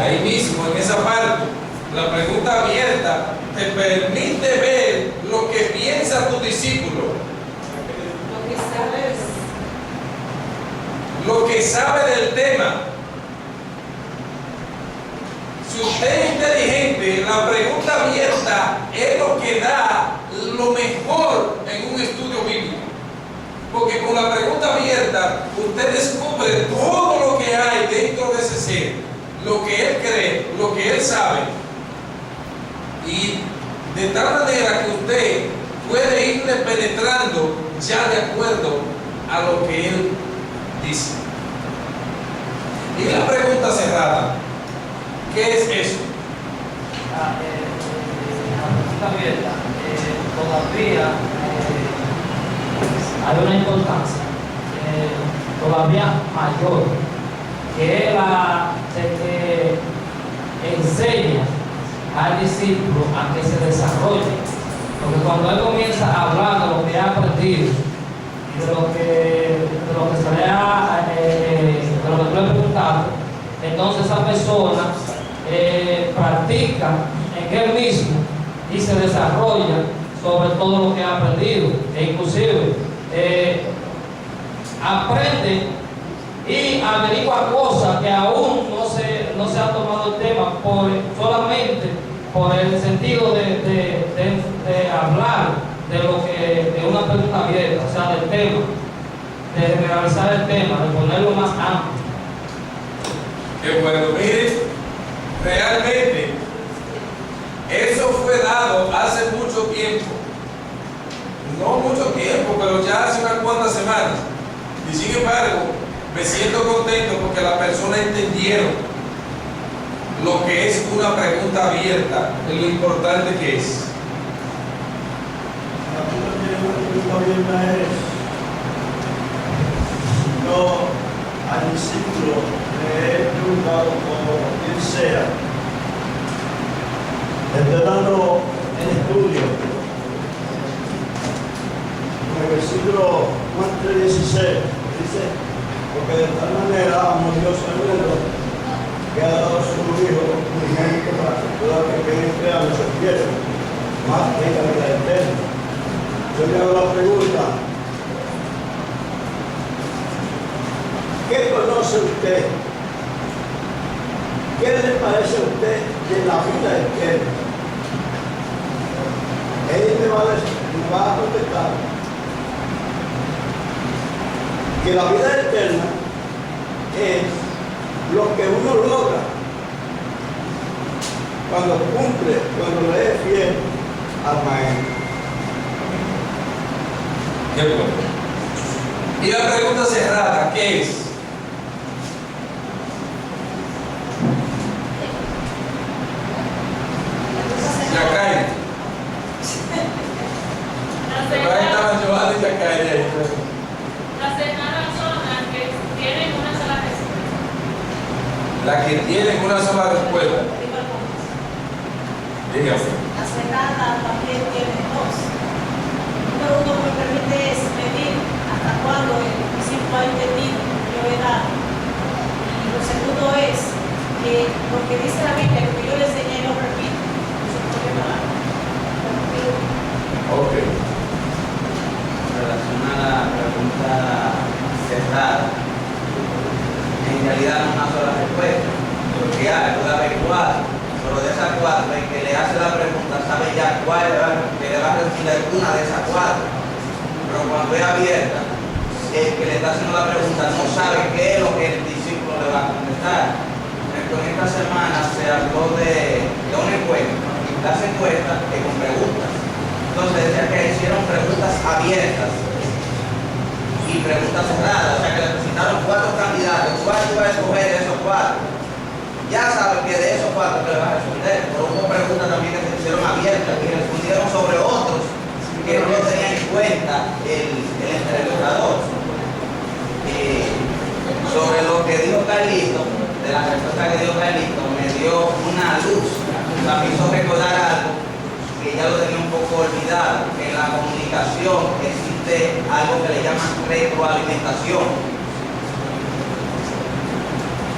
ahí mismo, en esa parte, la pregunta abierta te permite ver lo que piensa tu discípulo, lo que sabe del tema. Si usted es inteligente, la pregunta abierta es lo que da lo mejor en un estudio bíblico. Porque con la pregunta abierta, usted descubre todo lo que hay dentro de ese ser, lo que él cree, lo que él sabe. Y de tal manera que usted puede irle penetrando ya de acuerdo a lo que él dice. Y la pregunta cerrada, ¿qué es eso? La pregunta abierta, todavía hay una importancia todavía mayor, que es la de que enseña al discípulo a que se desarrolle. Porque cuando él comienza a hablar de lo que ha aprendido y de lo que se le ha de lo que tú le preguntaste, entonces esa persona practica en él mismo y se desarrolla sobre todo lo que ha aprendido, e inclusive aprende y averigua cosas que aún no se ha tomado el tema solamente por el sentido de hablar de una pregunta abierta, o sea, del tema, de generalizar el tema, de ponerlo más amplio. Que bueno, miren, realmente eso fue dado hace mucho tiempo. No mucho tiempo, pero ya hace unas cuantas semanas. Y sin embargo, me siento contento porque las personas entendieron lo que es una pregunta abierta y lo importante que es. La pregunta abierta es: no al discípulo le he preguntado como quien sea, estoy dando el estudio. En el versículo Juan 3:16 dice: porque de tal manera amó Dios al mundo que ha dado a su Hijo unigénito para que todo aquel que en él crea no se pierda, mas tenga vida eterna. Yo le hago la pregunta: ¿qué conoce usted? ¿Qué le parece a usted de la vida eterna? Él me va a contestar que la vida eterna es lo que uno logra cuando cumple, cuando le es fiel al Maestro. Qué bueno. Y la pregunta cerrada, ¿qué es? Yacay. Ahí estaba Giovanni Yacay ahí. Las demás son las que tienen una sola respuesta. La que tienen una sola respuesta. Dígase. La cerrada también tiene dos. Número uno me permite medir hasta cuándo el discípulo ha entendido lo que he dado. Y lo segundo es que lo que dice la Biblia, lo que yo le enseñé, lo repito. Eso es problema. Ok. Relacionada a la pregunta cerrada, en realidad no es una sola respuesta, porque puede haber cuatro, pero de esas cuatro, el que le hace la pregunta sabe ya cuál que le va a responder una de esas cuatro, pero cuando es abierta, el que le está haciendo la pregunta no sabe qué es lo que el discípulo le va a contestar. Entonces, esta semana se habló de una encuesta, las encuestas que con preguntas. Entonces decía que hicieron preguntas abiertas y preguntas cerradas, o sea que le presentaron cuatro candidatos. ¿Cuál tú vas a escoger de esos cuatro? Ya sabes que de esos cuatro que le vas a responder, pero hubo preguntas también que se hicieron abiertas y respondieron sobre otros que no lo tenían en cuenta el entrevistador. Sobre lo que dijo Carlito, de la respuesta que dio Carlito, me dio una luz, me hizo recordar algo que ya lo tenía un poco olvidado, que en la comunicación existe algo que le llaman retroalimentación.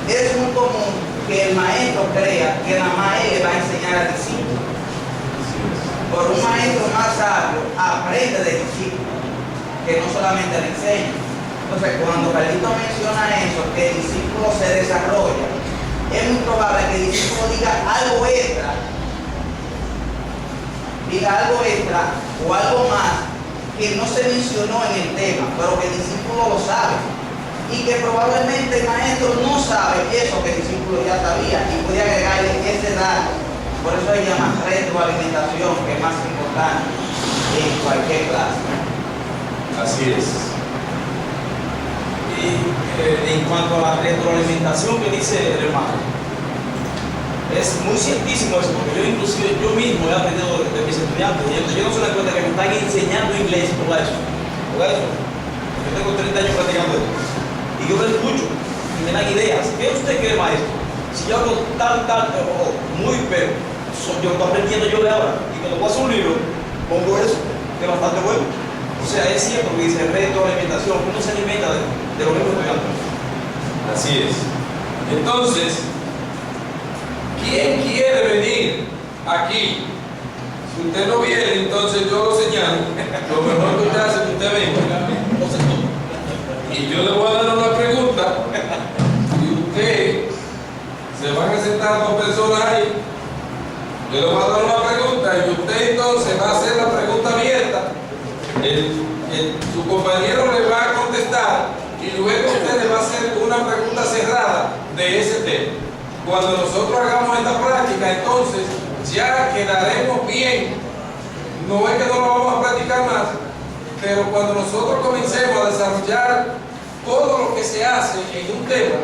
Es muy común que el maestro crea que nada más él le va a enseñar al discípulo. Por un maestro más sabio aprende del discípulo, que no solamente le enseña. Entonces, cuando Carlito menciona eso, que el discípulo se desarrolla, es muy probable que el discípulo diga algo extra o algo más que no se mencionó en el tema, pero que el discípulo lo sabe. Y que probablemente el maestro no sabe eso que el discípulo ya sabía y puede agregarle ese dato. Por eso se llama retroalimentación, que es más importante en cualquier clase. Así es. Y en cuanto a la retroalimentación que dice el hermano, es muy ciertísimo eso, porque yo mismo he aprendido de mis estudiantes, y yo no se dan cuenta que me están enseñando inglés por eso. Yo tengo 30 años practicando esto. Y yo lo escucho y me dan ideas. ¿Qué usted cree, maestro? Si yo hago muy pero, yo lo estoy aprendiendo yo de ahora, y cuando paso un libro, pongo eso, que es bastante bueno. O sea, es cierto que dice retroalimentación, uno se alimenta de los mismos estudiantes. Así es. Entonces, ¿quién quiere venir aquí? Si usted no viene, entonces yo lo señalo. Lo mejor que usted hace es que usted venga. Y yo le voy a dar una pregunta. Y usted, se van a sentar dos personas ahí. Yo le voy a dar una pregunta y usted entonces va a hacer la pregunta abierta. Su compañero le va a contestar y luego usted le va a hacer una pregunta cerrada de ese tema. Cuando nosotros hagamos esta práctica, entonces ya quedaremos bien. No es que no lo vamos a practicar más, pero cuando nosotros comencemos a desarrollar todo lo que se hace en un tema,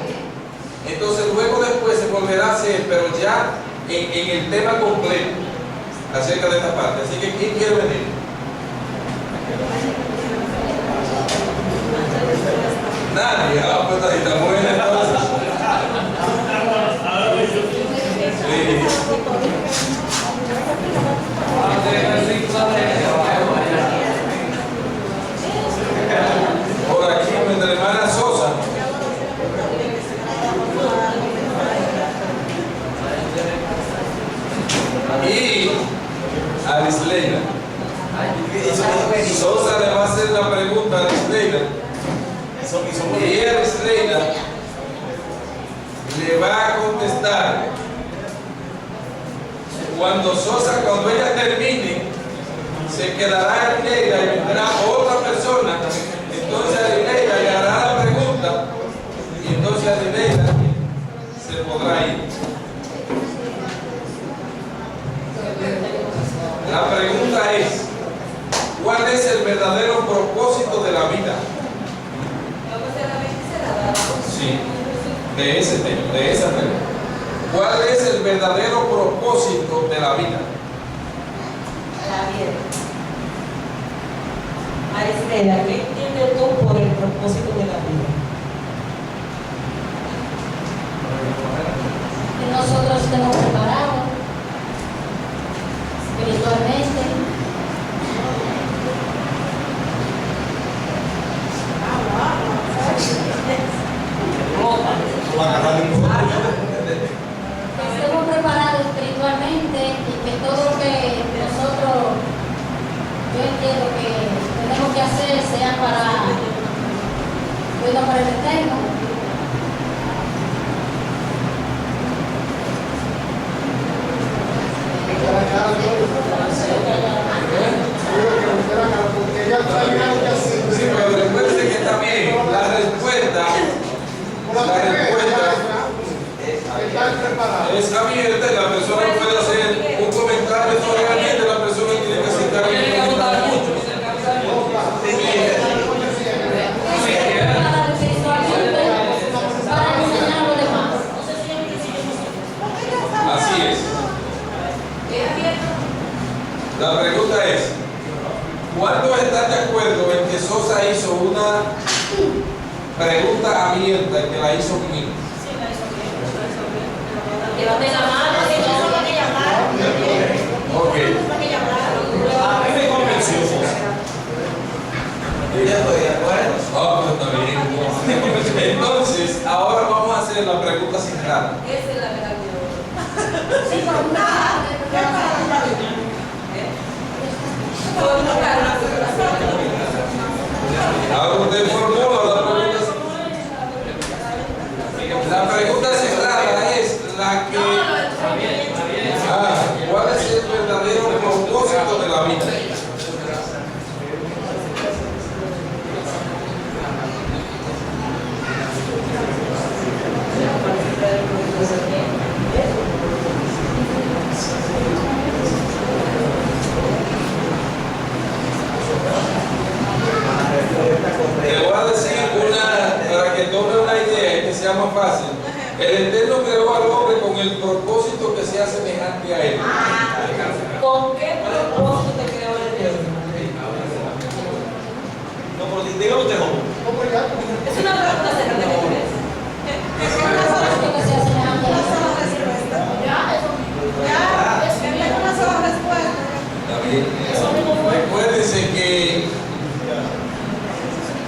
entonces luego después se volverá a hacer, pero ya en el tema completo acerca de esta parte. Así que ¿quién quiere venir? Nadie. Ah, pues ahí está muy bien entonces. Por aquí, nuestra hermana Sosa. Y Arisleina. Sosa le va a hacer la pregunta a Arisleina. Y Arisleina le va a contestar. Cuando ella termine, se quedará Arisleina y vendrá otra persona. Entonces Arisleina le hará la pregunta y entonces Arisleina se podrá ir. La pregunta es, ¿cuál es el verdadero propósito de la vida? Sí, de ese tema, de esa pregunta. ¿Cuál es el verdadero propósito de la vida? La vida. Maristela, ¿qué entiendes tú por el propósito de la vida? Que nosotros estemos preparados espiritualmente. Que estemos preparados espiritualmente y que todo lo que nosotros, yo entiendo que tenemos que hacer sea para el Eterno. Sí, pero recuerde que también la respuesta es abierta y la persona puede hacer un comentario solamente, la persona tiene que aceptar el comentario. Así es. La pregunta es, ¿cuántos están de acuerdo en que Sosa hizo una pregunta abierta que la hizo bien? Levante la mano, si no solo que llamar. Ok. A mí me convenció. Yo estoy de acuerdo. Ah, pues está bien. Entonces, ahora vamos a hacer la pregunta cerrada. Esa es la verdad de oro. Sí, con nada. Ahora usted formula la pregunta. La pregunta cerrada es la que. ¿Cuál es el verdadero propósito de la vida? Te voy a decir para que tome una idea y que sea más fácil. El Eterno creó al hombre con el propósito que sea semejante a él. ¿Con qué propósito te creó el Dios? No, pero dígame usted, joven. Es una pregunta cerrada que crees. Que sea semejante a Una Dios. sola respuesta. Ya, eso. Ya, es que viene una sola respuesta. Está bien. Recuérdense que.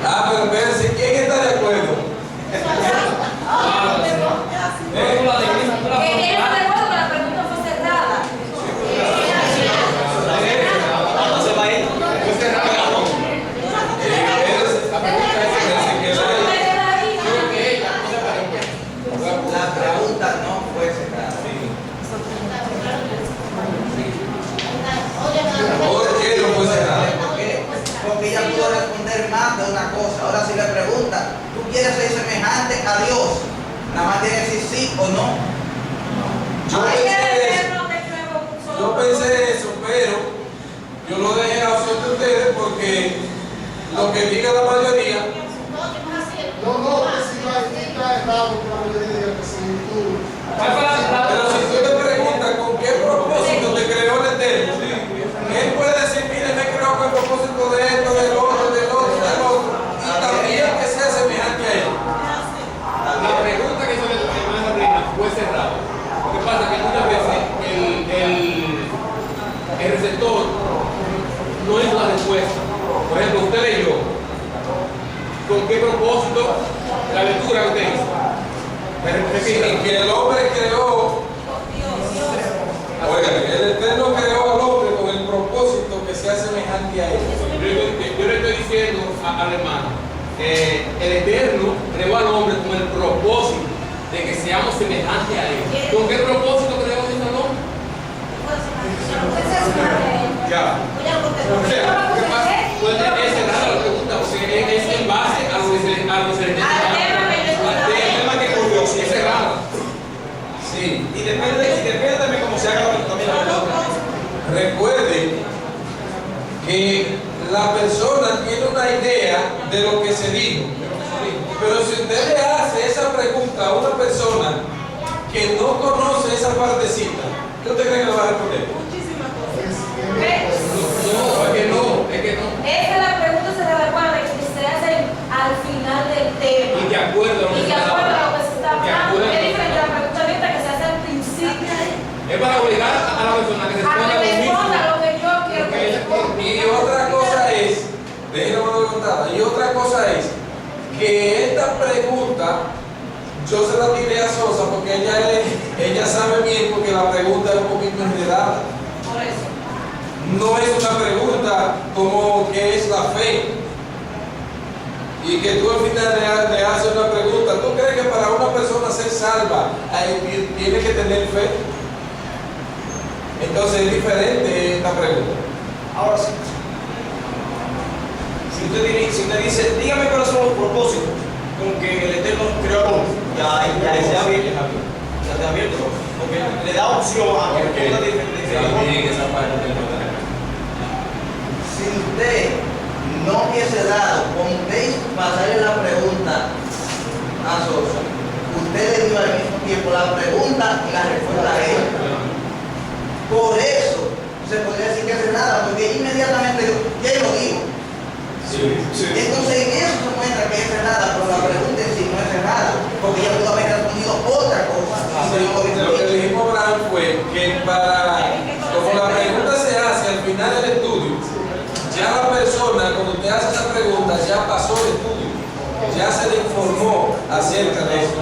Pero espérense, ¿quién está de acuerdo? Que tiene más de acuerdo que la pregunta fue cerrada. ¿Cuándo se va a ir? Espérense, la pregunta es que La pregunta no fue cerrada. ¿Por qué no fue cerrada? ¿Por qué? Porque ella pudo responder más de una cosa. Ahora si le pregunta, ¿tú quieres ser semejante a Dios? Nada más tiene que decir sí o no. Yo pensé eso, pero yo lo dejé a opción de ustedes porque lo que diga la mayoría. Pero si tú te preguntas con qué propósito te creó el Eterno, él puede decir, mire, me creó con el propósito de esto, del otro, del otro, del otro, y también que sea semejante a él. La pregunta que hizo la hermana Sabrina fue cerrada. Lo que pasa es que muchas veces el receptor no es la respuesta. Por ejemplo, usted leyó. ¿Con qué propósito? La lectura que usted hizo. Que el hombre creó, oigan, el Eterno creó al hombre con el propósito que sea semejante a él. Yo le estoy diciendo al hermano, el Eterno creó al hombre con el propósito de que seamos semejantes a él. ¿Con qué propósito creó Dios al hombre? Ya. O sea, ¿qué pasa? Pues es cerrada la pregunta, porque es en base a lo que se le al tema que ocurrió, si es cerrada. Sí. Y depende también cómo se haga también la pregunta. Recuerden que la persona tiene una idea de lo que se dijo. Pero si usted le hace esa pregunta a una persona que no conoce esa partecita, ¿qué usted cree que le va a responder? Muchísimas cosas. No, es que no. Esa es la pregunta cerrada que se hace al final del tema. Y de acuerdo a lo Y que de se acuerdo a está lo que se está hablando, es diferente a la pregunta abierta que se hace al principio. es para obligar a la persona que A responda que lo mismo. responda lo que yo quiero que responda. Y otra cosa es, déjenme contar, y otra cosa es que esta pregunta yo se la tiré a Sosa porque ella sabe bien porque la pregunta es un poquito enredada. Por eso. No es una pregunta como qué es la fe. Y que tú al final le haces una pregunta. ¿Tú crees que para una persona ser salva tiene que tener fe? Entonces es diferente esta pregunta. Ahora sí. Si usted dice, dígame cuáles son los propósitos con que el Eterno creó al hombre, ya se abierto, ya está abierto, porque le da opción a que responda diferente. Si usted no hubiese dado con usted pasarle la pregunta a Sosa, usted le dio al mismo tiempo la pregunta y la respuesta a ella. Por eso se podría decir que hace nada, porque inmediatamente dijo, ¿quién lo dijo? Entonces en eso se muestra que es cerrada, pero la pregunta en sí no es cerrada, porque ella pudo haber respondido otra cosa. Lo que dijimos Abraham fue que como la pregunta se hace al final del estudio, ya la persona, cuando usted hace esa pregunta, ya pasó el estudio, ya se le informó acerca de eso.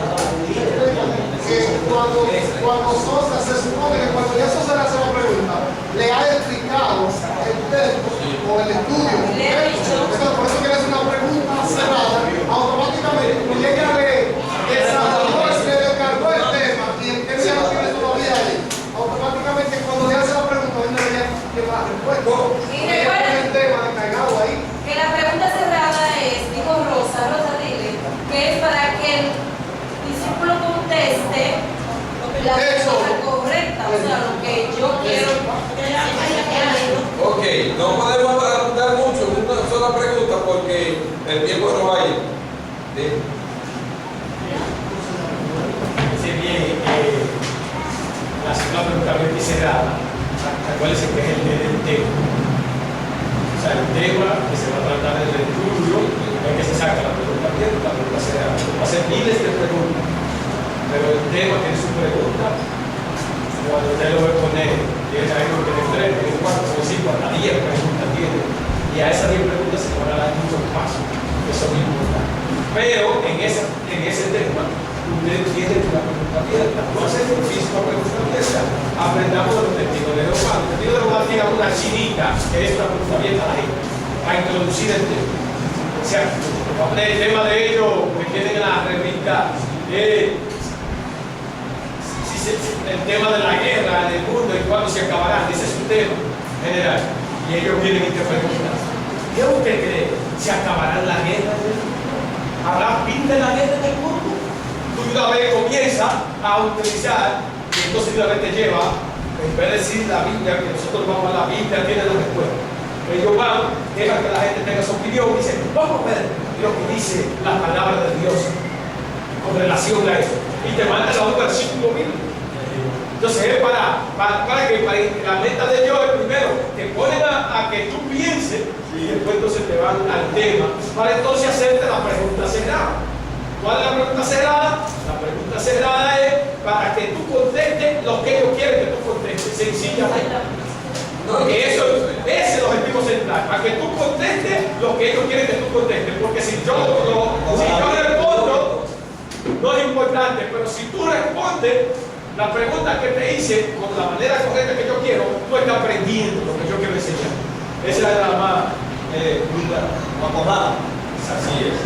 cuando Sosa se supone que cuando ya Sosa le hace la pregunta, le ha explicado el texto o el estudio. Entonces, por eso que le hace una pregunta cerrada, automáticamente, porque ella le desarrolló, le descargó el tema y el tema ya lo tiene todavía ahí. Automáticamente, cuando le hace la pregunta, él debería llevar la respuesta. Y recuerden el tema descargado ahí. que la pregunta cerrada es, dijo Rosa dile, que es para que el discípulo conteste la respuesta correcta, o sea, lo que yo quiero. Ok, no podemos dar mucho en una sola pregunta porque el tiempo no va a ir. ¿Sí? Dice bien, la segunda pregunta bien cerrada, acuérdense que es el tema. O sea, el tema que se va a tratar en el estudio es que se saca la pregunta abierta, la pregunta cerrada. Va a ser miles de preguntas, pero el tema tiene su pregunta. Cuando usted lo ve poner, tiene ahí lo que tiene 3, tiene 4, tiene 5, hasta 10 preguntas tiene. Y a esas 10 preguntas se van a dar muchos pasos, que son importantes. Pero en ese tema, usted tiene una pregunta abierta. No hace difícil una pregunta abierta. Aprendamos de los testigos de Jehová. Los testigos de Jehová tienen una chinita, que es una pregunta abierta a la gente, para introducir el tema. O sea, el tema de ellos que tienen en la revista, el tema de la guerra en el mundo y cuándo se acabará, ese es un tema general. Y ellos vienen y te preguntan, ¿qué usted cree? ¿Se acabará la guerra en el mundo? ¿Habrá fin de la guerra en el mundo? Tú una vez comienza a utilizar, y entonces una vez te lleva, en vez de decir la Biblia, que nosotros vamos a la Biblia, tiene la respuesta. Ellos van, dejan que la gente tenga su opinión y dicen, vamos a ver lo que dice la palabra de Dios con relación a eso. Y te mandan a un versículo bíblico. Entonces es para que la meta de Dios es primero, te ponen a que tú pienses y después entonces te van al tema para entonces hacerte la pregunta cerrada. ¿Cuál es la pregunta cerrada? La pregunta cerrada es para que tú contestes lo que ellos quieren que tú contestes, sencillamente. Porque eso es el objetivo central, para que tú contestes lo que ellos quieren que tú contestes. Porque si yo respondo, no es importante, pero si tú respondes la pregunta que te hice con la manera correcta que yo quiero, tú estás aprendiendo lo que yo quiero enseñar. Esa es la más acordada. Así es.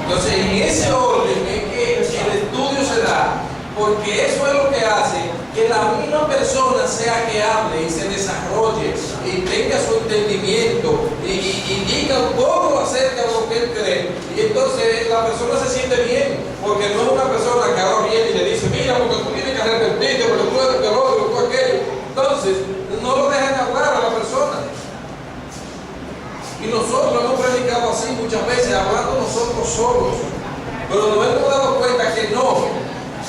Entonces, en ese orden es que el estudio se da, porque eso es lo que hace que la misma persona sea que hable y se desarrolle y tenga su entendimiento y diga todo acerca de lo que él cree. Y entonces la persona se siente bien, porque no es una persona que ahora viene y le dice, mira, porque tú tienes que arrepentirte, porque tú eres el otro, tú aquello. Entonces, no lo dejan hablar a la persona. Y nosotros hemos predicado así muchas veces, hablando nosotros solos. Pero nos hemos dado cuenta que no,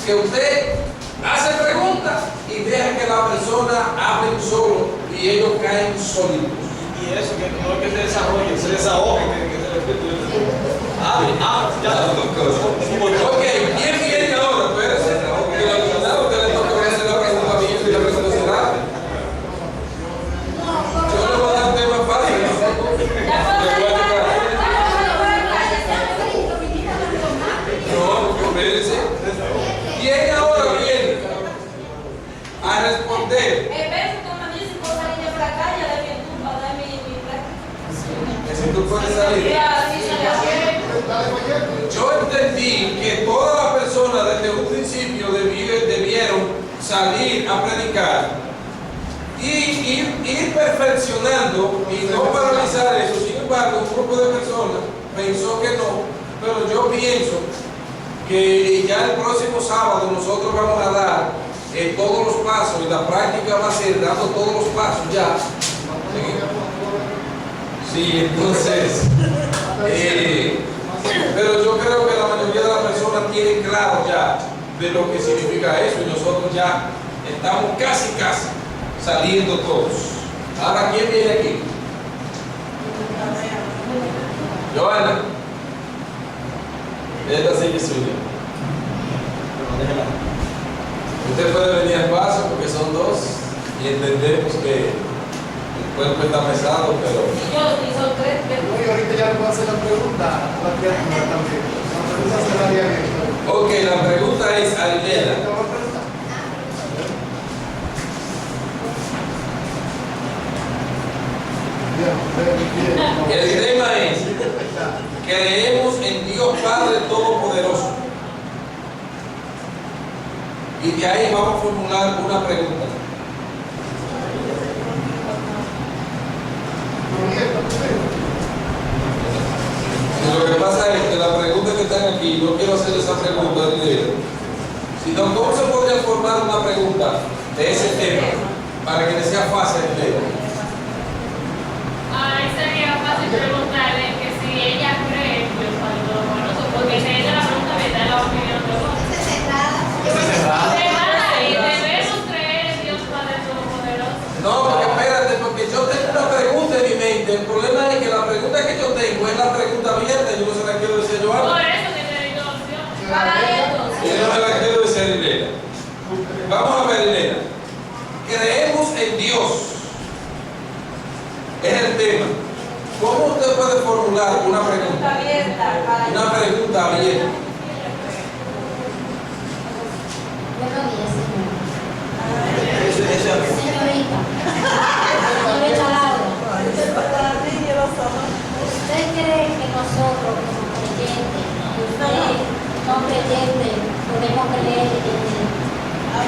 que usted hace preguntas y deja que la persona hable solo y ellos caen solitos. Y eso, que no es que se desarrolle, se desahogue, que se respete. Ya. Ok, ¿quién viene ahora? Espérese, que al final usted le toca hacer la pregunta bien y la pregunta cerrada. Yo le voy a dar un tema fácil. No, espérese. ¿Quién ahora viene a responder? Si tú puedes salir. Yo entendí que todas las personas desde un principio debieron salir a predicar y ir perfeccionando y no paralizar eso. Sin embargo, un grupo de personas pensó que no, pero yo pienso que ya el próximo sábado nosotros vamos a dar todos los pasos y la práctica va a ser dando todos los pasos ya. Sí, entonces, pero yo creo que la mayoría de las personas tienen claro ya de lo que significa eso y nosotros ya estamos casi saliendo todos. Ahora, ¿quién viene aquí? Joana. Esta silla es suya. Usted puede venir al paso porque son dos y entendemos que el cuerpo está pesado, pero... Y ahorita ya le puedo hacer la pregunta a la criatura también. La pregunta se la haría bien. Ok, la pregunta es, Arinela, y de ahí vamos a formular una pregunta. Y lo que pasa es que la pregunta que están aquí, no quiero hacer esa pregunta de sino cómo se podría formar una pregunta de ese tema para que le sea fácil leer. Ahí sería fácil preguntarle que si ella cree en Dios Padre Todopoderoso, porque si ella la pregunta me da la opinión de vos. Y debemos creer en Dios Padre Todopoderoso. No, porque espérate, porque yo tengo una pregunta en mi mente. El problema es que la pregunta que yo tengo es la pregunta abierta. Yo no se la quiero decir yo Por algo. eso que te digo opción. Para esto. Yo no me la quiero decir a Irena. Vamos a ver, Irena. Creemos en Dios. Es el tema. ¿Cómo usted puede formular una pregunta? Una pregunta abierta. Buenos días, señor. Eso es Señorita. Señorita Laura. ¿Usted cree que nosotros como creyentes, usted no creyente, podemos creer en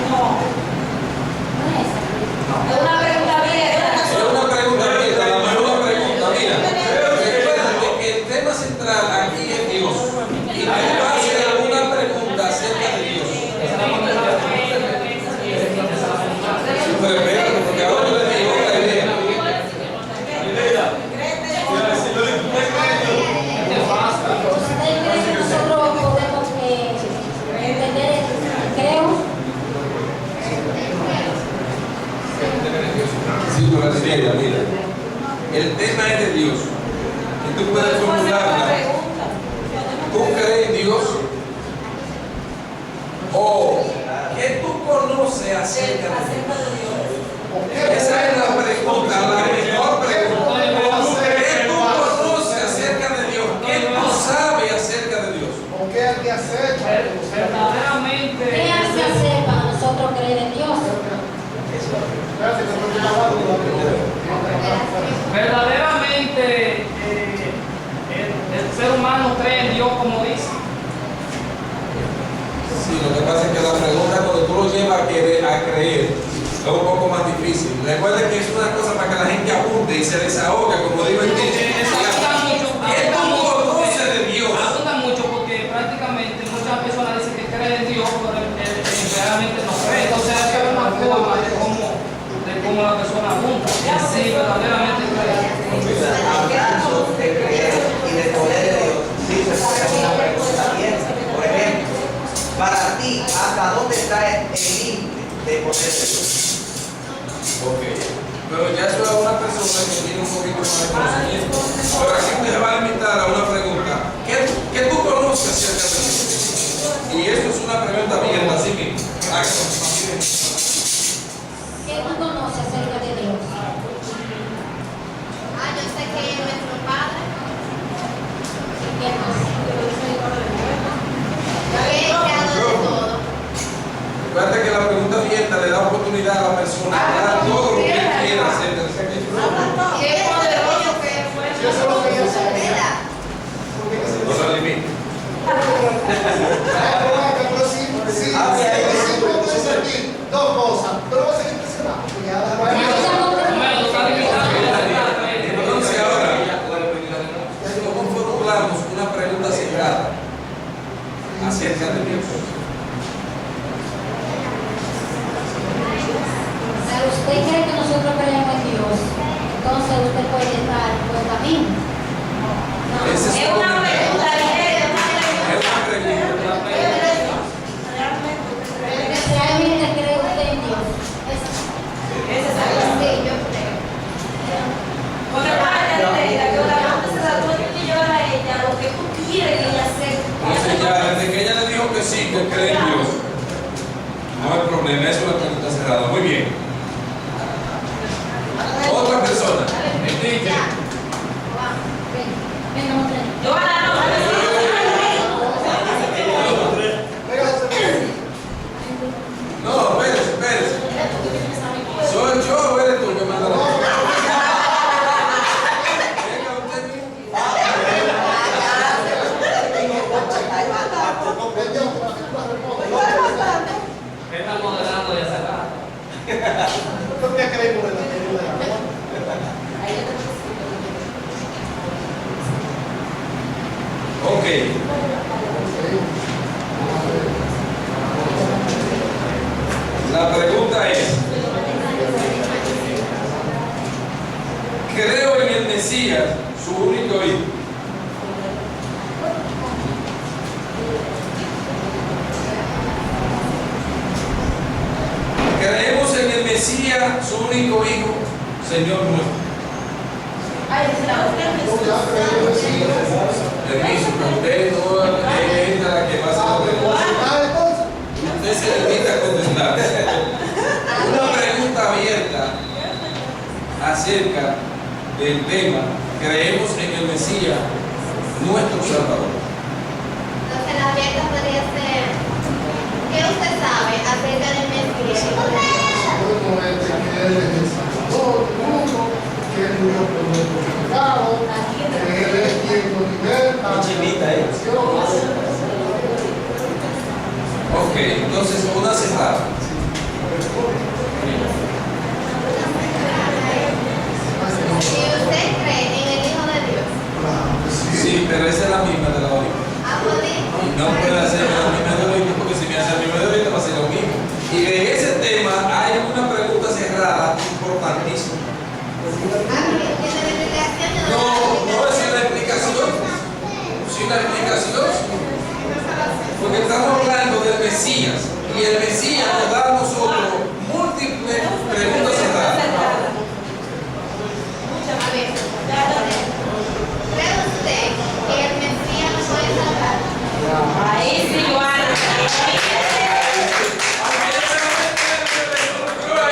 no es así? Es una pregunta abierta. Es una pregunta abierta, la mejor pregunta. Mira, recuerda que el tema central aquí es Dios. Y tú vas a hacer alguna pregunta acerca de Dios. Pero espérate, porque ahora yo le digo la idea. ¿Usted cree que nosotros podemos entender, creo? Sí, pero mira, el tema es de Dios. Y tú puedes formularla. ¿Tú crees en Dios? ¿O qué tú conoces acerca de Dios? Esa es la pregunta, la mejor pregunta. ¿Qué tú conoces acerca de Dios? ¿Qué tú sabes acerca de Dios? ¿O qué hay que hacer? Verdaderamente. ¿Qué hay que hacer para nosotros creer en Dios? Espérate, que estoy grabando Verdaderamente el ser humano cree en Dios como dice. Sí, lo que pasa es que la pregunta cuando tú lo llevas a creer es un poco más difícil. Recuerda que es una cosa para que la gente apunte y se desahogue, como digo el dicho. ¿Qué tú conoces de Dios? Asusta mucho porque prácticamente muchas personas dicen que creen en Dios, pero realmente no creen. Entonces hay que ver una forma de cómo la persona apunta. Sí, verdaderamente cree. Hablando de creer y de poder de Dios, sí se puede hacer una pregunta abierta. Por ejemplo, para ti, ¿hasta dónde está el límite de poder de Dios? Ok. Pero ya eso es una persona que tiene un poquito más de conocimiento. Pero aquí te va a limitar a una pregunta. ¿Qué tú conoces acerca de Dios? Y esto es una pregunta abierta, así que ¿Qué tú conoces acerca de Dios? Yo sé que es nuestro Padre. ¿Y qué más? Que es creador de todo. recuerda que la pregunta abierta le da oportunidad a la persona a hablar todo lo que él quiera acerca de ese tema. Qué poderoso que fue. Yo sé lo que yo sé. No se limite. Dos cosas. Pero vas a seguir presionando. Entonces ahora, ¿cómo formulamos una pregunta centrada acerca de Dios? Si usted cree que nosotros creemos en Dios, entonces usted puede estar en buen camino. No. Ese Es una pregunta ligera, Es una pregunta. Porque si realmente cree usted en Dios, Ese es algo así, yo creo. Con la parte de ella, que la pregunta se la tuve que llevar a ella, lo que tú quieres que ella sepa. Entonces ya, desde que ella le dijo que sí, que cree en Dios, no hay problema, eso es la pregunta cerrada. Muy bien. Otra persona. Enrique. Yo a la No, espérese. ¿Soy yo o eres tú que manda la pregunta? Venga, usted mismo. ¿Por qué creemos en la teoría de agua? Ok. La pregunta es, creo en el Mesías, su único hijo. Creemos en el Mesías, su único hijo, Señor nuestro. Permiso, que usted no es la que va a hacer la pregunta. Usted se limita a contestar. Una pregunta abierta acerca del tema, creemos en el Mesías, nuestro Salvador. Entonces la abierta podría ser, ¿qué usted sabe acerca del Mesías? Podemos ver que Él es el Salvador del mundo, que Él murió por nuestro pecado, que Él es quien nos liberta. Ok, entonces una cerrada. ¿Y usted cree en el Hijo de Dios? Sí, pero esa es la misma de la ahorita. Y no puede hacer la misma de ahorita porque si me hace la misma de ahorita va a ser lo mismo. Y de ese tema hay una pregunta cerrada importantísima. No, no es una explicación. Sin la explicación. Porque estamos hablando del Mesías. Y el Mesías nos da a nosotros múltiples preguntas cerradas. ¿Cree usted que el Mesías nos puede salvar? Ahí sí, Juan.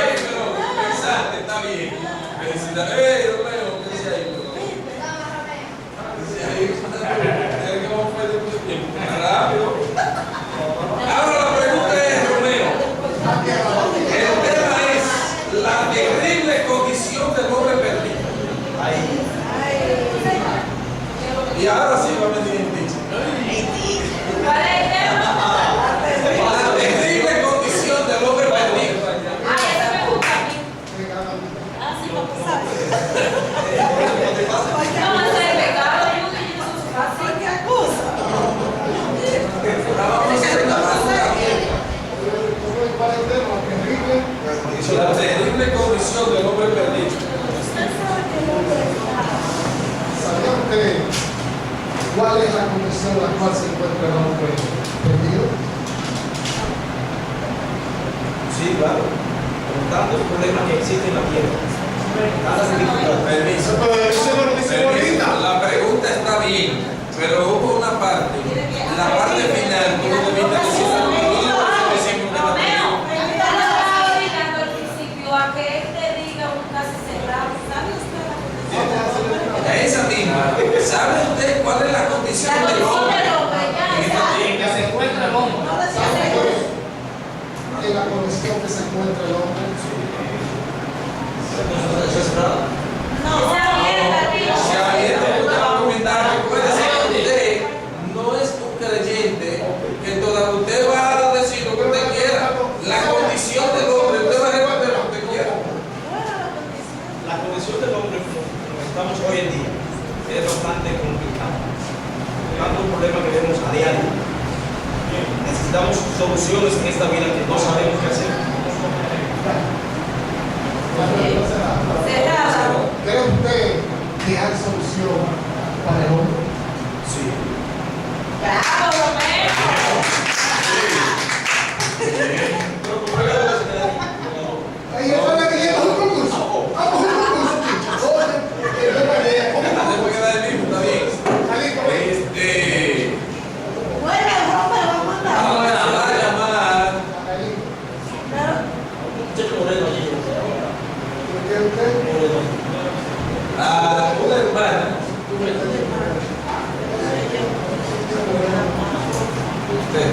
Pensaste, está bien. Felicidades. Romeo, ¿qué dice ahí? Rápido. Ahora la pregunta es, Romeo. El tema es la terrible condición del hombre perdido. Y ahora sí va a venir el dicho. ¿Cuál es el tema? La terrible condición del hombre perdido. Eso me gusta a mí. No, es el pecado de uno y Jesús. Así que acusa. Ahora vamos a hacer una pregunta. ¿Cuál es el tema? Terrible. La terrible condición del hombre perdido. ¿Sabían ustedes cuál es la condición en la cual se encuentra el hombre perdido? Sí, claro. Con tantos problemas que existen en la tierra. Tantas dificultades. Permiso. Permiso. La pregunta está bien, pero hubo una parte, la parte final, tú no debiste decir la Romeo, usted lo estaba obligando al principio a que él te diga un caso cerrado. ¿Sabe usted la condición? esa misma. ¿Sabe usted cuál es la condición La del condición hombre? del hombre, ya está. En que se encuentra el hombre. En la condición que se encuentra el hombre. Eso es raro. No, se abierta, tío. Si alguien te puede argumentar que puede ser que usted no es un creyente, que todavía usted va a decir lo que usted quiera. La condición del hombre, usted va a responder lo que usted quiera. La condición del hombre, como estamos hoy en día, es bastante complicada. Tantos problemas que vemos a diario. Necesitamos soluciones en esta vida que no sabemos qué hacer. Cerrada. ¿Cree usted que hay solución para el hombre? Sí. Bravo, Ahí es para que llegue a un concurso. Vamos a un concurso. Después queda el mismo, está bien. Vamos a llamar. A una hermana. Usted,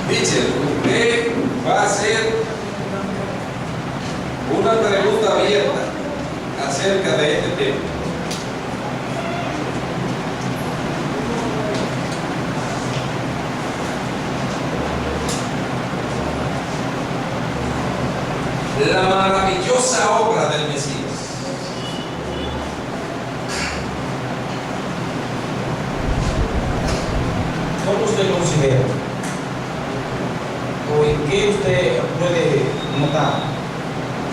Mitchell, usted va a hacer una pregunta abierta acerca de este tema. usted considera o en qué usted puede notar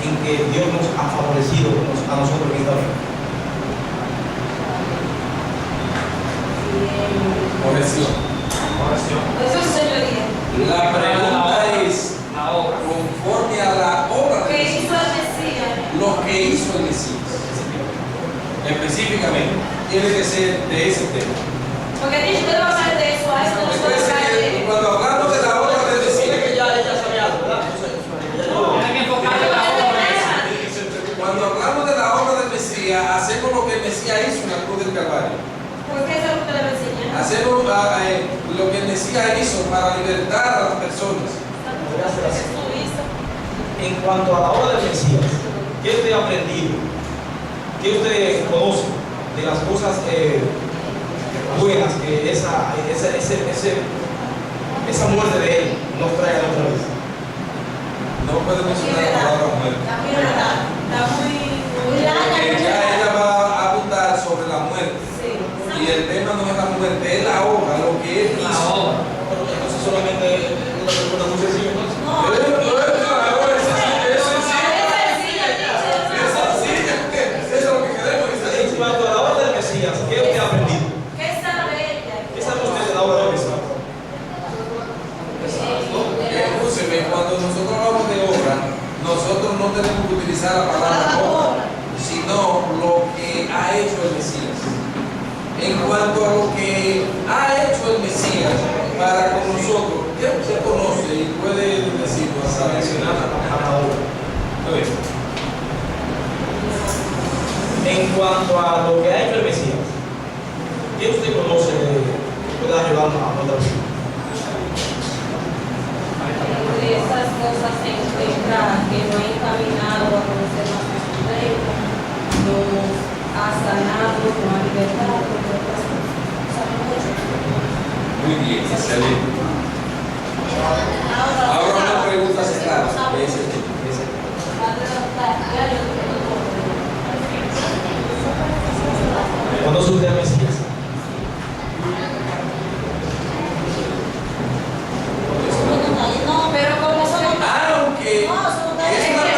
en que Dios nos ha favorecido a nosotros en esta vida? Corrección. Eso es señoría. La pregunta es, conforme a la obra del ¿Qué hizo Mesías, el Mesías? lo que hizo el Mesías, específicamente, tiene que ser de ese tema. Porque dice que va a hablar de eso, a esto no se Recuerden va a que caer. cuando hablamos de la obra del Mesías, ella sabe algo, ¿verdad? Tiene que enfocarse en la obra. cuando hablamos de la obra del Mesías, hacemos lo que el Mesías hizo en la cruz del Calvario. ¿Por qué eso es lo que le va a enseñar? Hacemos lo que el Mesías hizo para libertar a las personas. En cuanto a la obra del Mesías, ¿qué usted ha aprendido? ¿Qué usted conoce de las cosas buenas que esa muerte de él nos trae a otra vez? No puede mencionar la palabra muerte. Está muy Porque ella va a abundar sobre la muerte. Sí. Y el tema no es la muerte, es la obra, lo que él hizo. La obra. Entonces solamente una pregunta muy sencilla. Eso es lo que queremos. En cuanto a la obra del Mesías, ¿qué usted ha aprendido? ¿Qué sabe ella? ¿Qué sabe usted de la obra del Mesías? Escúcheme, cuando nosotros hablamos de obra, nosotros no tenemos que utilizar la palabra obra, sino lo que ha hecho el Mesías. En cuanto a lo que ha hecho el Mesías para con nosotros, ¿qué usted conoce y puede decirlo hasta mencionar la obra? En cuanto a lo que ha hecho el Mesías, ¿qué usted conoce que pueda ayudarnos a otra vida? De esas cosas se encuentra que no ha encaminado a conocer más de su reino, nos ha sanado, nos ha libertado, entre otras cosas. Sabe mucho. Muy bien, excelente. Ahora una pregunta cerrada. ¿Conoce usted al Mesías? No, pero como somos Aunque es una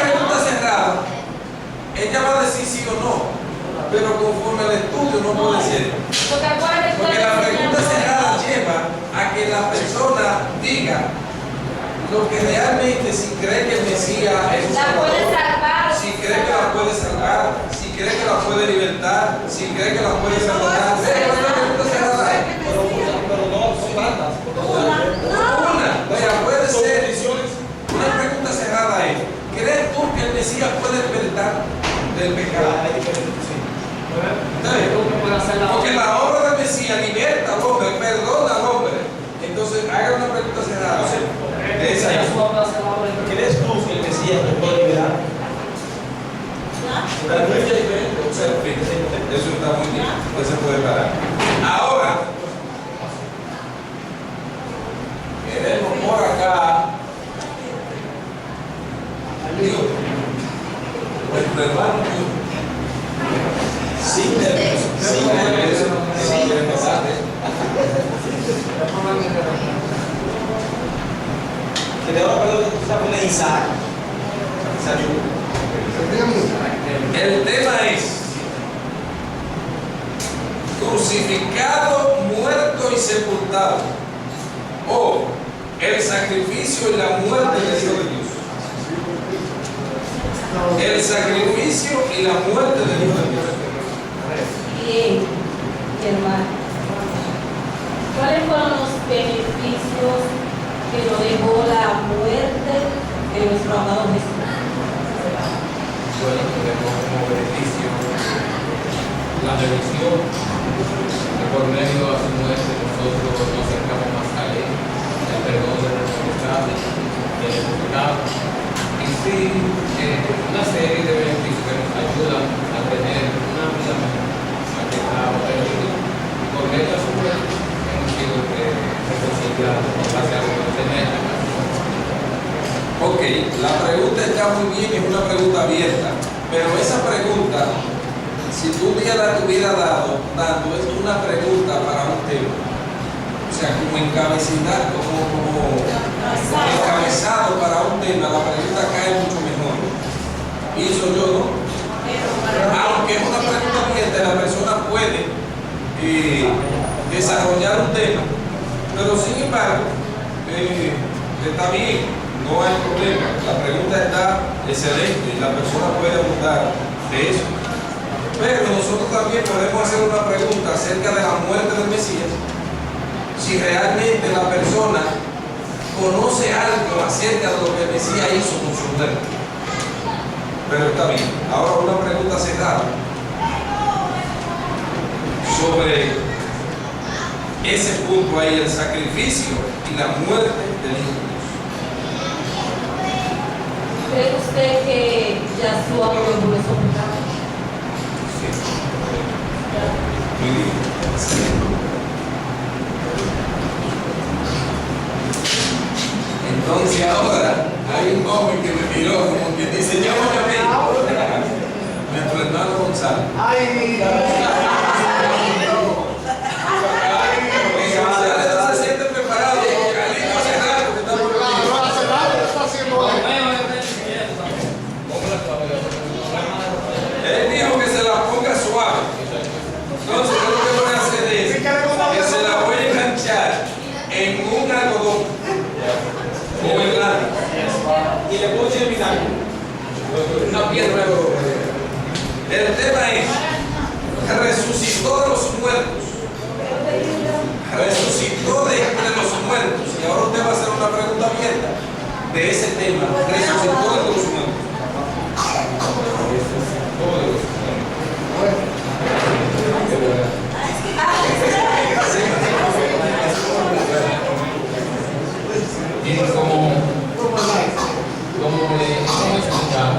pregunta cerrada, ella va a decir sí o no, pero conforme al estudio no puede ser. Porque la pregunta cerrada lleva a que la persona diga lo que realmente, si cree que el Mesías es un salvador, si cree que la puede salvar, si cree que la puede libertar, si cree que la puede perdonar. Esa es la pregunta cerrada. Pero no son tantas. Puede ser una pregunta cerrada es, ¿crees tú que el Mesías puede libertar del pecado? Porque la obra del Mesías liberta al hombre, perdona al hombre. Entonces, haga una pregunta cerrada. ¿Crees tú que el Mesías te puede liberar? Eso está muy bien, no se puede parar. Ahora, queremos por acá, nuestro hermano, sin nervios, Que te va a perder una Isaac. el tema es crucificado, muerto y sepultado, o el sacrificio y la muerte del Hijo de Dios. El sacrificio y la muerte del Hijo de Dios. Bien, hermano. ¿Cuáles fueron los beneficios que nos dejó la muerte de nuestro amado Jesús? Bueno, tenemos como beneficio la remisión, que por medio de su muerte nosotros nos acercamos más a Él, el perdón de nuestros pecados, del pecado, y sí, una serie de beneficios que nos ayudan a tener una vida mejor, a que estamos perdidos. Por medio de su muerte hemos sido reconciliados en base a lo que tenemos. Ok, la pregunta está muy bien, es una pregunta abierta, pero esa pregunta, si tú un día la tuviera dando, es una pregunta para un tema. sea, como encabezado para un tema, la pregunta cae mucho mejor. Pienso yo, ¿no? Aunque es una pregunta abierta, la persona puede desarrollar un tema, pero sin embargo, está bien, no hay problema. La pregunta está excelente y la persona puede abundar de eso. Pero nosotros también podemos hacer una pregunta acerca de la muerte del Mesías, si realmente la persona conoce algo acerca de lo que el Mesías hizo con su muerte. Pero está bien. Ahora una pregunta cerrada sobre ese punto ahí, el sacrificio y la muerte del Hijo de Dios. ¿Cree usted que Yahshua murió por esos pecados? Sí. Muy bien. Entonces ahora hay un joven que me miró como que dice, yo voy a ver. Nuestro hermano Gonzalo. Gonzalo se siente preparado. Carlito hace rato que está Él dijo que se la ponga suave. Entonces yo lo que voy a hacer es que se la voy a enganchar en un algodón con el látigo y le puedo echar vinagre, una piedra de oro. El tema es: resucitó de los muertos, resucitó de entre los muertos. Y ahora usted va a hacer una pregunta abierta de ese tema: resucitó de los muertos. Y como le hemos explicado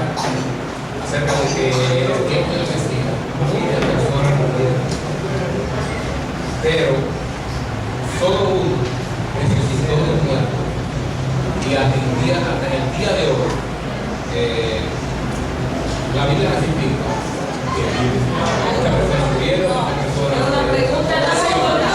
acerca de que el tiempo del Mesías, muchas personas murieron, pero solo uno resucitó de los muertos. Y hasta el día de hoy, la Biblia ratifica que muchas personas murieron, muchas personas Una pregunta en la segunda.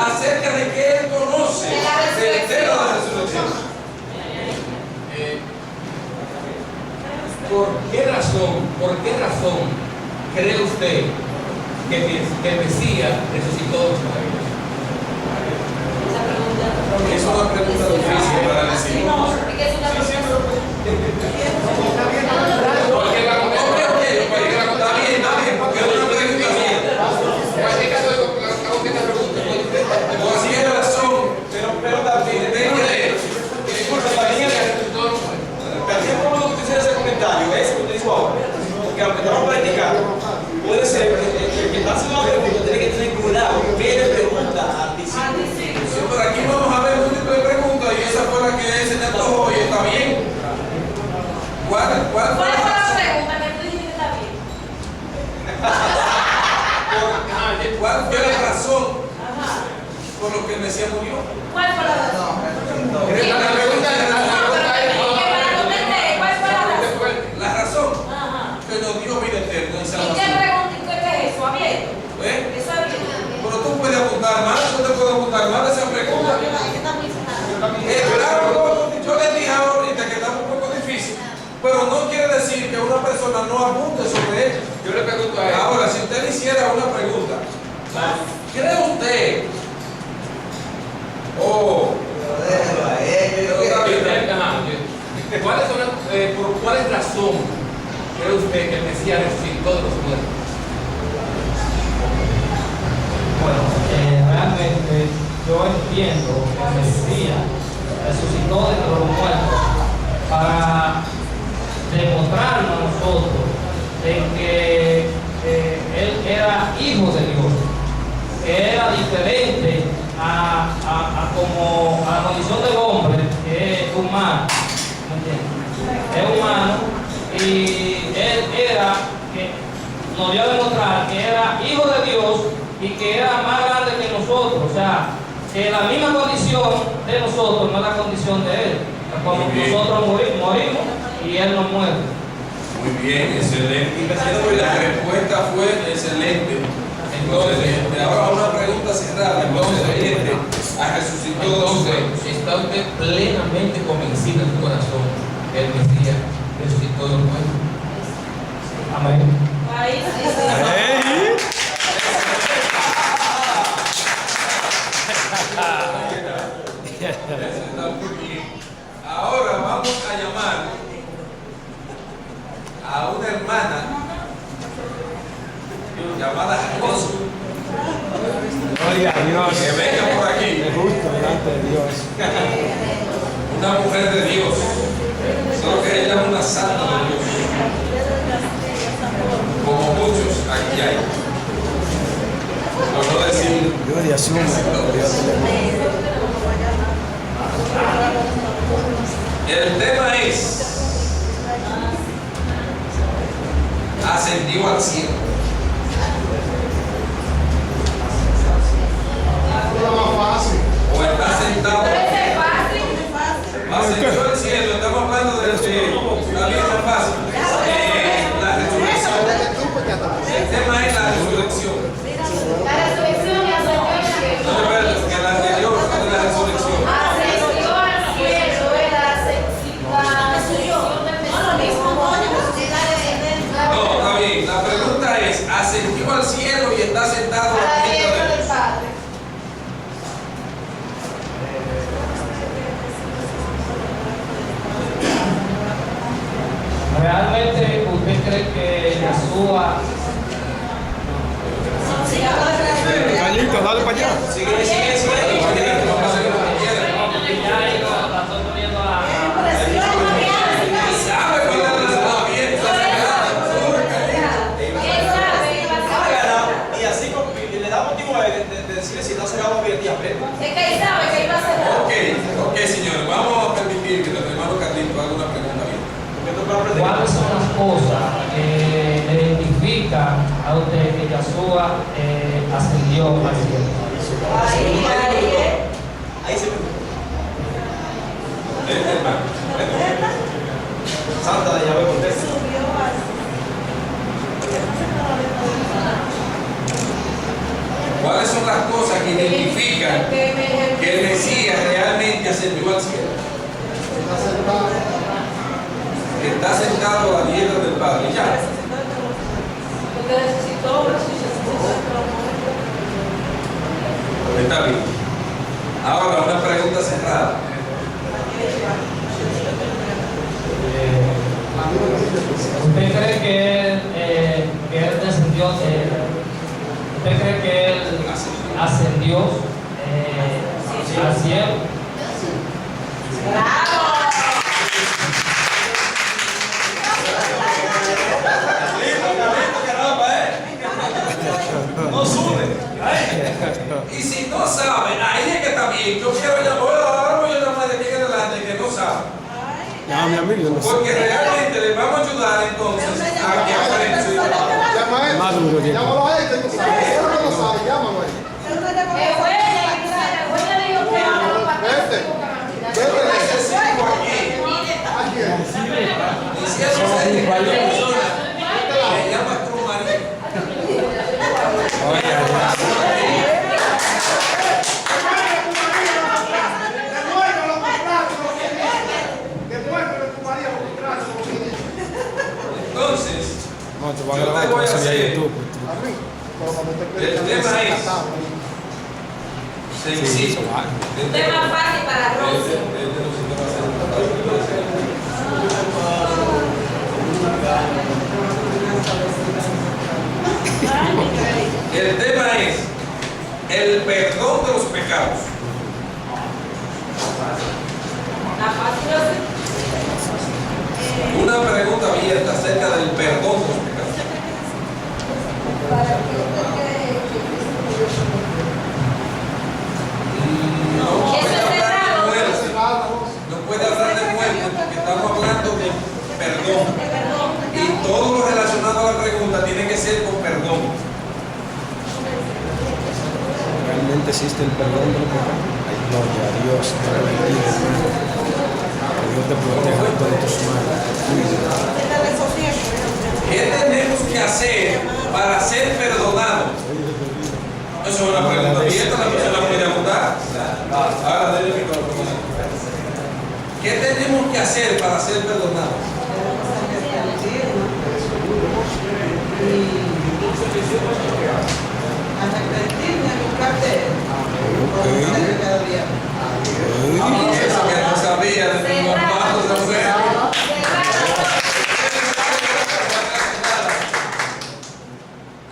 Acerca de que él conoce del tema de la resurrección. ¿Por qué razón cree usted que el Mesías resucitó de los muertos? Es una pregunta difícil para decir. Tiene razón, pero también disculpe, también por lo que usted hace comentario, es lo que dijo ahora. Porque aunque estamos practicando, puede ser que el que está haciendo la pregunta tiene que tener cuidado qué le pregunta al discípulo. Sí, pero aquí vamos a ver múltiples preguntas y esa fue la que se te antojó y está bien. ¿Cuál fue ¿Cuál fue la la razón? pregunta que tú dijiste que está bien? ¿Cuál fue la razón por lo que el Mesías murió? ¿Cuál fue la razón? La razón que nos dio vida eterna y ¿Y qué salvación. pregunta es eso? ¿Abierto? ¿Eh? Eso es abierto. Pero tú puedes apuntar más, yo te puedo apuntar más de esa pregunta. Claro, yo le dije ahorita que está un poco difícil, pero no quiere decir que una persona no apunte sobre ella. Yo le pregunto a él. Ahora, si usted le hiciera una pregunta, ¿cree usted? ¿Por cuál razón cree usted que el Mesías resucitó de los muertos? Bueno, realmente yo entiendo que el Mesías resucitó de los muertos para demostrarnos a nosotros de que él era hijo de Dios, que era diferente a como a la condición del hombre, que humano, ¿me entiendes? Es humano y él era, que nos dio a demostrar que era hijo de Dios y que era más grande que nosotros, o sea, que la misma condición de nosotros no es la condición de él. Como nosotros morimos y él no muere. Muy bien, excelente. La respuesta fue excelente. Entonces, ahora una pregunta cerrada. Entonces, resucitó. Entonces, ¿está usted plenamente convencido en su corazón que el Mesías resucitó de los muertos? Amén. Ahí sí. Está muy bien. Ahora vamos a llamar a una hermana llamada Josu. Gloria a Dios. Que venga por aquí. Justo delante de Dios. Una mujer de Dios. Solo que ella es una santa de Dios. Como muchos aquí hay. Por no decir. Gloria a su El tema es ascendió al cielo. O está sentado. Ascendió al cielo. Estamos hablando de la vida fácil. La resurrección. El tema es la resurrección. La resurrección y ascendió al cielo. No, pero que la anterior fue de la resurrección. Ascendió al cielo es la No, está bien. La pregunta es, ascendió al cielo y está sentado a la diestra de Dios. ¿Realmente usted cree que Yeshua Carlito, dale para allá. Sigue. ya la estoy poniendo a Sabe cuidar de la abierta. Y así como le da motivo de decirle si está cerrado abierto y aprenda. Es que él sabe que iba a ser. Ok, señores, vamos a permitir que el hermano Carlito haga una pregunta bien. cuáles son las cosas que le identifican a usted que Yeshua ascendió al cielo. Ahí se me. Hermano. Santa de Yahweh contesta. ¿Cuáles son las cosas que identifican que el Mesías realmente ascendió al cielo? Que está sentado a la diestra del Padre. Ya. Porque resucitó. Está bien. Ahora una pregunta cerrada. ¿Usted cree que él descendió? ¿Usted cree que él ascendió al cielo? No sube. Y si no sabe, ahí es que está bien. Yo quiero llamar, ahora voy a llamar de aquí en adelante que no sabe. Llame a mí, yo no sé. Porque realmente le vamos a ayudar entonces a que aprenda su trabajo. Llama a él. Más duro, Diego. Llámalo a él, que no sabe. Él no lo sabe, llámalo a él. Vete. Necesito aquí. ¿A quién? Diciendo que hay una persona que llama Cruz María. Entonces, No, te voy a grabar, te voy a subir a YouTube. el tema es sencillo. Un tema fácil para Rosy. El tema es el perdón de los pecados. La fácil Rosy. Una pregunta abierta acerca del perdón de los pecados. No Eso es cerrado. puede hablar Dios te bendiga, hermano. Que Dios te proteja de todos tus males. ¿Qué tenemos que hacer para ser perdonados? Eso es una pregunta abierta, la persona puede apuntar. Ahora dale el micrófono. ¿Qué tenemos que hacer para ser perdonados? Eso que no sabía de mis hermanos de fe.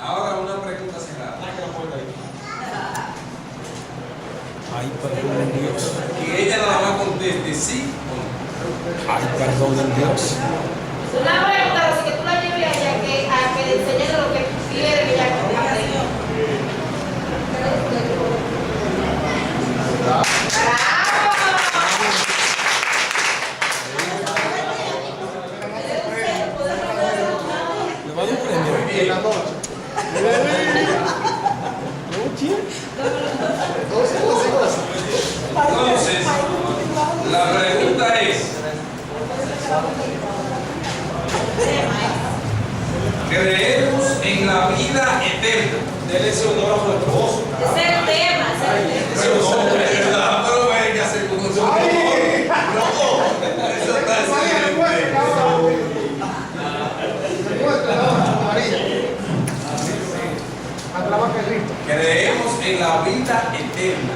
Ahora una pregunta cerrada. Ay, perdón en Dios. Que ella nada más conteste sí o no. Ay, perdón en Dios. Una pregunta, así que tú la lleves a ella a que le enseñes lo que quiere que ella aprenda. ¿Le va a dar un premio? Bien. Entonces, la pregunta es, ¿creemos en la vida eterna? Dele ese honor a su esposo. Ese es el tema, ese es el tema. Pero no, ¿verdad? Pero venga, se conoce un poco. Eso está excelente. Creemos en la vida eterna.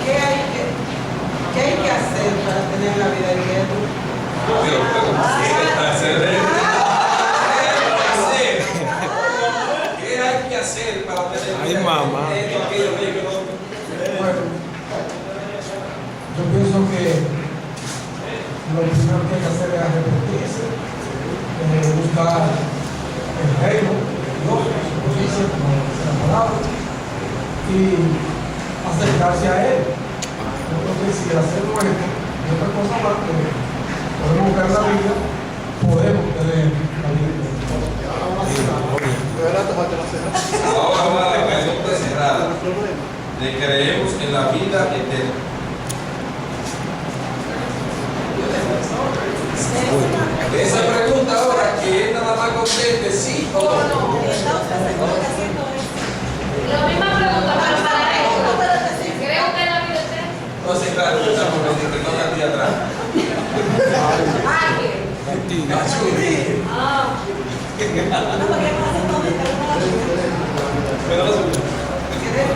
¿Qué hay que hacer para tener la vida eterna? ¿Qué hay que hacer para tener la vida eterna? Ay, mamá. Yo pienso que lo primero que hay que hacer es arrepentirse, buscar el reino de Dios, su justicia, como dice la palabra, y acercarse a Él. Yo creo que si hacemos esto y otra cosa más, que podemos buscar la vida, podemos tener la vida eterna. Ahora va la pregunta cerrada. ¿Le creemos en la vida eterna? Esa pregunta ahora que él nada más conteste sí o no. La misma pregunta, pero para esto. ¿Creo que en la vida eterna? Entonces, claro, estamos que te toca a ti atrás. Mentira. ¿Quieres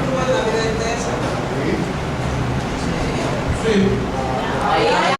tú en la vida eterna? Sí.